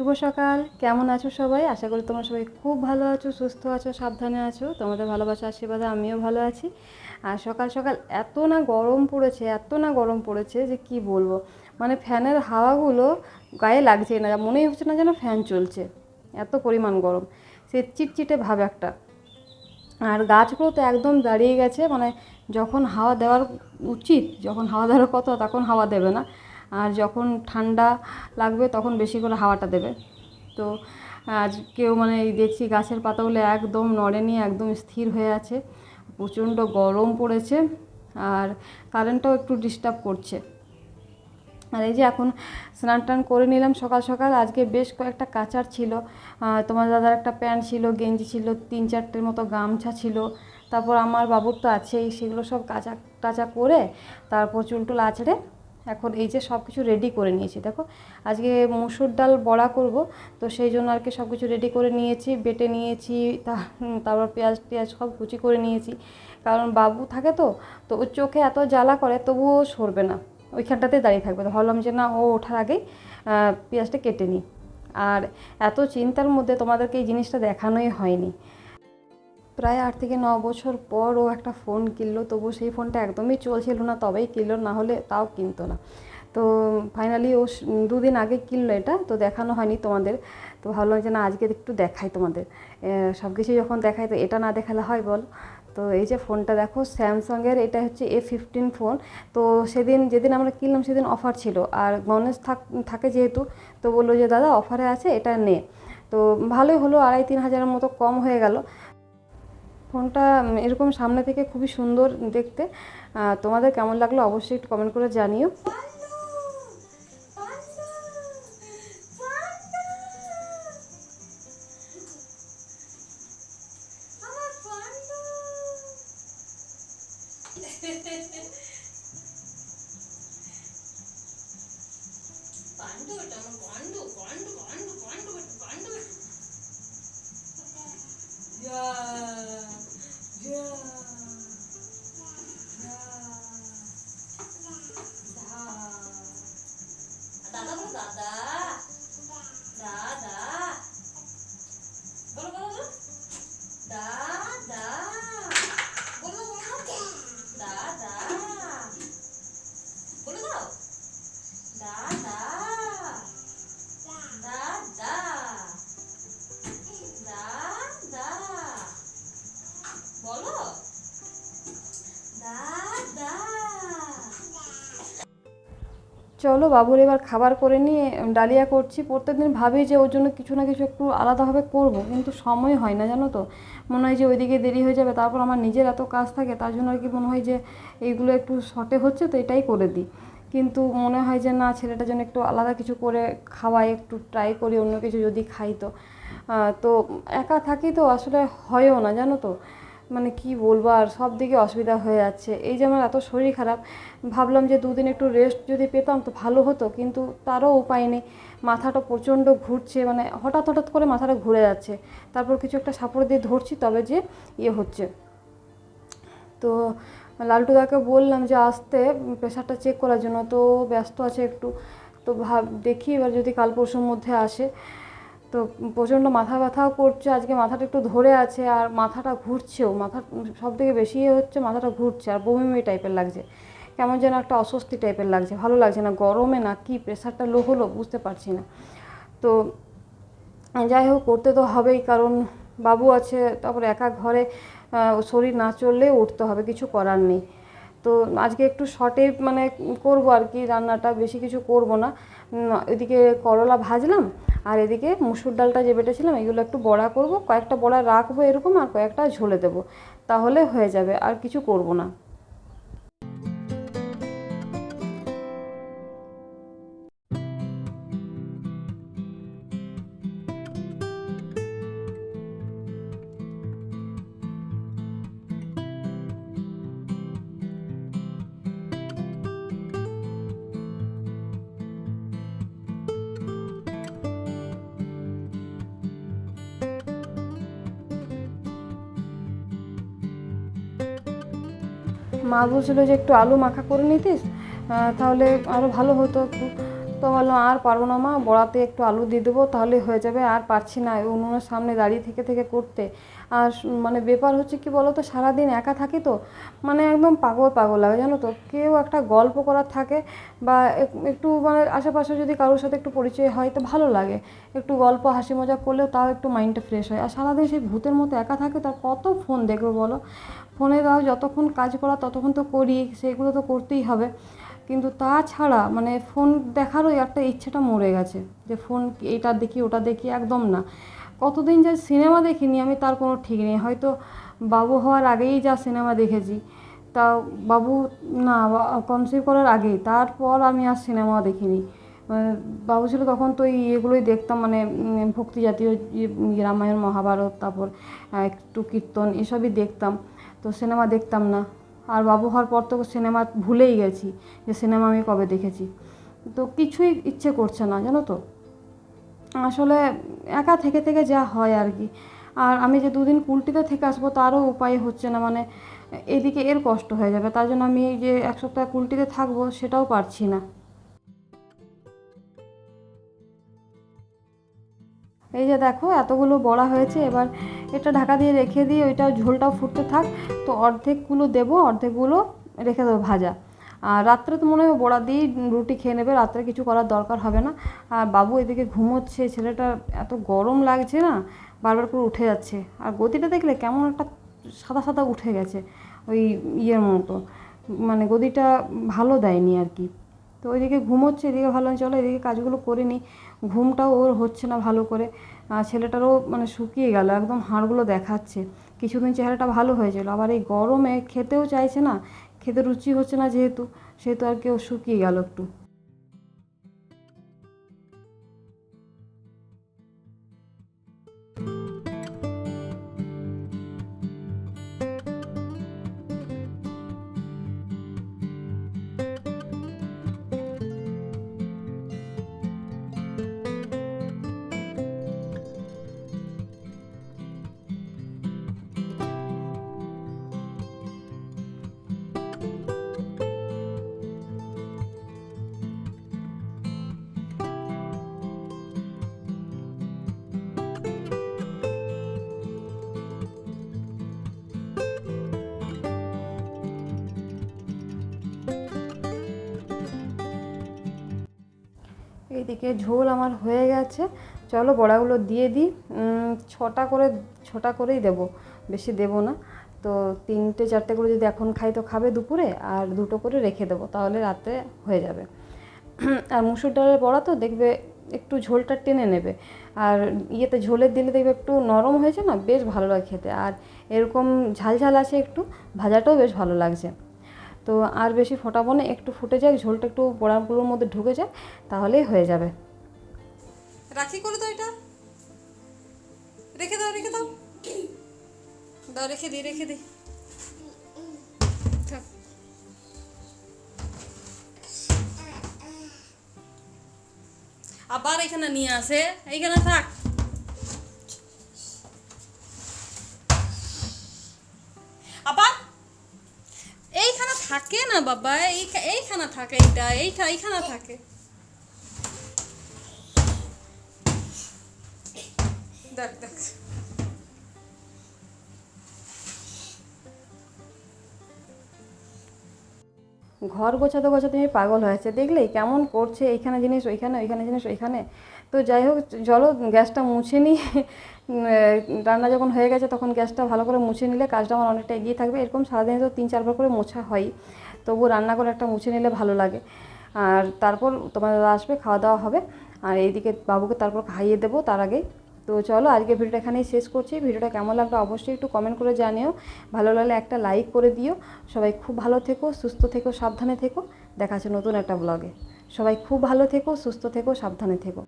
শুভ সকাল। কেমন আছো সবাই? আশা করি তোমরা সবাই খুব ভালো আছো, সুস্থ আছো, সাবধানে আছো। তোমাদের ভালোবাসা আশীর্বাদে আমিও ভালো আছি। আর সকাল সকাল এত না গরম পড়েছে, এত না গরম পড়েছে যে কি বলবো। মানে ফ্যানের হাওয়াগুলো গায়ে লাগছে না, মনেই হচ্ছে না যেন ফ্যান চলছে, এত পরিমাণ গরম। সে চিটচিটে ভাব একটা। আর গাছগুলো তো একদম দাঁড়িয়ে গেছে, মানে যখন হাওয়া দেওয়ার উচিত, যখন হাওয়া দেওয়ার কথা তখন হাওয়া দেবে না, আর যখন ঠান্ডা লাগবে তখন বেশি করে হাওয়াটা দেবে। তো আজকেও মানে এই দেখছি গাছের পাতাগুলো একদম নড়েনি, একদম স্থির হয়ে আছে। প্রচণ্ড গরম পড়েছে, আর কারেন্টটাও একটু ডিস্টার্ব করছে। আর এই যে এখন স্নান টান করে নিলাম সকাল সকাল। আজকে বেশ কয়েকটা কাচার ছিল, তোমার দাদার একটা প্যান্ট ছিল, গেঞ্জি ছিল, 3-4টের মতো গামছা ছিল, তারপর আমার বাবুর তো আছেই, সেগুলো সব কাচা টাচা করে তারপর চুলটুল আঁচড়ে এখন এই যে সব কিছু রেডি করে নিয়েছি। দেখো আজকে মুসুর ডাল বড়া করব, তো সেই জন্য আর কি সব কিছু রেডি করে নিয়েছি, বেটে নিয়েছি। তারপর পেঁয়াজ টেয়াজ সব কুচি করে নিয়েছি, কারণ বাবু থাকে তো তো ওর চোখে এত জ্বালা করে তবুও সরবে না, ওইখানটাতে দাঁড়িয়ে থাকবে। তো ভাবলাম যে না, ও ওঠার আগেই পেঁয়াজটা কেটে নিই। আর এত চিন্তার মধ্যে তোমাদেরকে এই জিনিসটা দেখানোই হয়নি। প্রায় 8 থেকে 9 বছর পর ও একটা ফোন কিনলো, তবু সেই ফোনটা একদমই চলছিল না, তবেই কিনলো, না হলে তাও কিনতো না। তো ফাইনালি ও 2 দিন আগে কিনলো এটা, তো দেখানো হয়নি তোমাদের। তো ভাবলাম যে না, আজকে একটু দেখাই তোমাদের। সব কিছু যখন দেখাই তো এটা না দেখালে হয় বল। তো এই যে ফোনটা দেখো, স্যামসাংয়ের, এটা হচ্ছে A15 ফোন। তো যেদিন আমরা কিনলাম সেদিন অফার ছিল, আর গণেশ থাকে যেহেতু, তো বললো যে দাদা অফারে আছে, এটা নে। তো ভালোই হলো, 2,500-3,000-এর মতো কম হয়ে গেল। ফোনটা এরকম সামনে থেকে খুবই সুন্দর দেখতে। তোমাদের কেমন লাগলো অবশ্যই একটু কমেন্ট করে জানিও। দাদা বলো, দাদা দাদা বলো, বলো বলো, দাদা বলো, বলো দাদা বলে দাও, দাদা দাদা দাদা বলো, দাদা। চলো বাবুর এবার খাবার করে নিয়ে ডালিয়া করছি। প্রত্যেকদিন ভাবি যে ওর জন্য কিছু না কিছু একটু আলাদাভাবে করব, কিন্তু সময় হয় না জানো তো। মনে হয় যে ওইদিকে দেরি হয়ে যাবে, তারপর আমার নিজের এত কাজ থাকে, তার জন্য আর কি মনে হয় যে এইগুলো একটু শর্টে হচ্ছে তো এটাই করে দিই। কিন্তু মনে হয় যে না, ছেলেটার জন্য একটু আলাদা কিছু করে খাওয়াই, একটু ট্রাই করি অন্য কিছু যদি খাই তো। তো একা থাকি তো আসলে হয়ও না জানো তো। মানে কি বলবো, আর সব দিকে অসুবিধা হয়ে যাচ্ছে। এই যে আমার এত শরীর খারাপ, ভাবলাম যে 2 দিন একটু রেস্ট যদি পেতাম তো ভালো হতো, কিন্তু তারও উপায় নেই। মাথাটা প্রচণ্ড ঘুরছে, মানে হঠাৎ হঠাৎ করে মাথাটা ঘুরে যাচ্ছে, তারপর কিছু একটা সাপোর্ট দিয়ে ধরছি তবে যে হচ্ছে। তো লালটুদাকে বললাম যে আসতে প্রেশারটা চেক করার জন্য, তো ব্যস্ত আছে একটু। তো দেখি এবার যদি কাল পরশুর মধ্যে আসে। তো প্রচণ্ড মাথা ব্যথাও করছে, আজকে মাথাটা একটু ধরে আছে, আর মাথাটা ঘুরছেও। সব থেকে বেশি হচ্ছে মাথাটা ঘুরছে, আর বমি বমি টাইপের লাগছে, কেমন যেন একটা অস্বস্তি টাইপের লাগছে, ভালো লাগছে না। গরমে না কি প্রেশারটা লো হলো বুঝতে পারছি না। তো যাই হোক, করতে তো হবেই, কারণ বাবু আছে, তারপর একা ঘরে শরীর না চললেও উঠতে হবে, কিছু করার নেই। তো আজকে একটু শর্টে মানে করবো আর কি, রান্নাটা বেশি কিছু করব না। এদিকে করলা ভাজলাম, আর এদিকে মুসুর ডালটা যে বেটেছিলাম এগুলো একটু বড়া করব, কয়েকটা বড়া রাখবো এরকম, আর কয়েকটা ঝোলে দেবো, তাহলে হয়ে যাবে, আর কিছু করব না। মা বলছিল যে একটু আলু মাখা করে নিতিস, তাহলে আরও ভালো হতো একটু। তো বললাম আর পারবো না মা, বড়াতে একটু আলু দিয়ে দেবো তাহলে হয়ে যাবে, আর পারছি না উনুনের সামনে দাঁড়িয়ে থেকে থেকে করতে। আর মানে ব্যাপার হচ্ছে কি বলো তো, সারাদিন একা থাকি তো, মানে একদম পাগল পাগল লাগে জানো তো। কেউ একটা গল্প করার থাকে বা একটু মানে আশেপাশে যদি কারোর সাথে একটু পরিচয় হয় তো ভালো লাগে, একটু গল্প হাসি মজা করলেও তাও একটু মাইন্ডটা ফ্রেশ হয়। আর সারাদিন সেই ভূতের মতো একা থাকে, তার কত ফোন দেখবে বলো। ফোনে তাও যতক্ষণ কাজ করা ততক্ষণ তো করি, সেগুলো তো করতেই হবে, কিন্তু তাছাড়া মানে ফোন দেখারও একটা ইচ্ছেটা মরে গেছে, যে ফোন এটা দেখি ওটা দেখি, একদম না। কতদিন যে সিনেমা দেখিনি আমি তার কোনো ঠিক নেই, হয়তো বাবু হওয়ার আগেই যা সিনেমা দেখেছি, তা বাবু না কনসিভ করার আগেই, তারপর আমি আর সিনেমা দেখিনি। বাবু ছিল তখন তো এগুলোই দেখতাম, মানে ভক্তি জাতীয় রামায়ণ মহাভারত, তারপর একটু কীর্তন এসবই দেখতাম, তো সিনেমা দেখতাম না। আর বাবু হওয়ার পর তো সিনেমা ভুলেই গেছি যে সিনেমা আমি কবে দেখেছি, তো কিছুই ইচ্ছে করছে না জানো তো। আসলে একা থেকে থেকে যা হয় আর কি। আর আমি যে দুদিন কুলটিতে থেকে আসবো তারও উপায় হচ্ছে না, মানে এদিকে এর কষ্ট হয়ে যাবে, তার জন্য আমি যে এক সপ্তাহ কুলটিতে থাকবো সেটাও পারছি না। এই যে দেখো এতগুলো বড়া হয়েছে, এবার এটা ঢাকা দিয়ে রেখে দিয়ে ওইটা ঝোলটাও ফুটতে থাক। তো অর্ধেকগুলো দেবো, অর্ধেকগুলো রেখে দেবো ভাজা। আর রাত্রে তো মনে হয় বড়া দিয়েই রুটি খেয়ে নেবে, রাত্রে কিছু করার দরকার হবে না। আর বাবু এদিকে ঘুমোচ্ছে, ছেলেটা এত গরম লাগছে না, বারবার করে উঠে যাচ্ছে। আর গদিটা দেখলে কেমন একটা সাদা সাদা উঠে গেছে, ওই ইয়ের মতো, মানে গদিটা ভালো দেয়নি আর কি। তো ওইদিকে ঘুমোচ্ছে, এদিকে ভালো চলো এদিকে কাজগুলো করে নিই। ঘুমটাও ওর হচ্ছে না ভালো করে। ছেলেটারও মানে শুকিয়ে গেল, একদম হাড়গুলো দেখাচ্ছে। কিছুদিন চেহারাটা ভালো হয়েছিল, আবার এই গরমে খেতেও চাইছে না, খেতে রুচি হচ্ছে না যেহেতু, সেহেতু আর কি ও শুকিয়ে গেল একটু। এইদিকে ঝোল আমার হয়ে গেছে, চলো বড়াগুলো দিয়ে দিই। ছটা করে, ছটা করেই দেবো, বেশি দেবো না। তো তিনটে চারটে করে যদি এখন খাই তো খাবে দুপুরে, আর দুটো করে রেখে দেবো, তাহলে রাতে হয়ে যাবে। আর মুসুর ডালের বড়া তো দেখবে একটু ঝোলটা টেনে নেবে, আর ইয়েতে ঝোলের দিলে দেখবে একটু নরম হয়েছে না, বেশ ভালো লাগে খেতে। আর এরকম ঝাল ঝাল আছে একটু, ভাজাটাও বেশ ভালো লাগছে। তো আর বেশি ফোটাবো না, একটু ফুটে যাক, ঝোলটা একটু বড়াগুলোর মধ্যে ঢুকে যায়, তাহলেই হয়ে যাবে। রাখি করে দাও, এটা রেখে দাও, রেখে দাও, দাও রেখে দিই, রেখে দিই, থাক। আবার এখানে নিয়ে আসে, এইখানে থাক। আবার এইখানে থাকে না বাবা, এইখানে থাকে, এইখানে থাকে। দেখ দেখ, ঘর গোছাতে গোছাতে আমি পাগল হয়েছে, দেখলেই কেমন করছে, এইখানে জিনিস ওইখানে, ওইখানে জিনিস ওইখানে। তো যাই হোক চলো গ্যাসটা মুছে নিই। রান্না যখন হয়ে গেছে তখন গ্যাসটা ভালো করে মুছে নিলে কাজটা আমার অনেকটা এগিয়ে থাকবে। এরকম সারাদিনে তো 3-4 বার করে মোছা হয়, তবু রান্না করে একটা মুছে নিলে ভালো লাগে। আর তারপর তোমার দাদা আসবে, খাওয়া দাওয়া হবে, আর এইদিকে বাবুকে তারপর খাইয়ে দেবো তার আগে। তো চলো আজকে ভিডিওটা এখানেই শেষ করছি। ভিডিওটা কেমন লাগলো অবশ্যই একটু কমেন্ট করে জানিও, ভালো লাগলে একটা লাইক করে দিও। সবাই খুব ভালো থেকো, সুস্থ থেকো, সাবধানে থেকো। দেখা হচ্ছে নতুন একটা ব্লগে। সবাই খুব ভালো থেকো, সুস্থ থেকো, সাবধানে থেকো।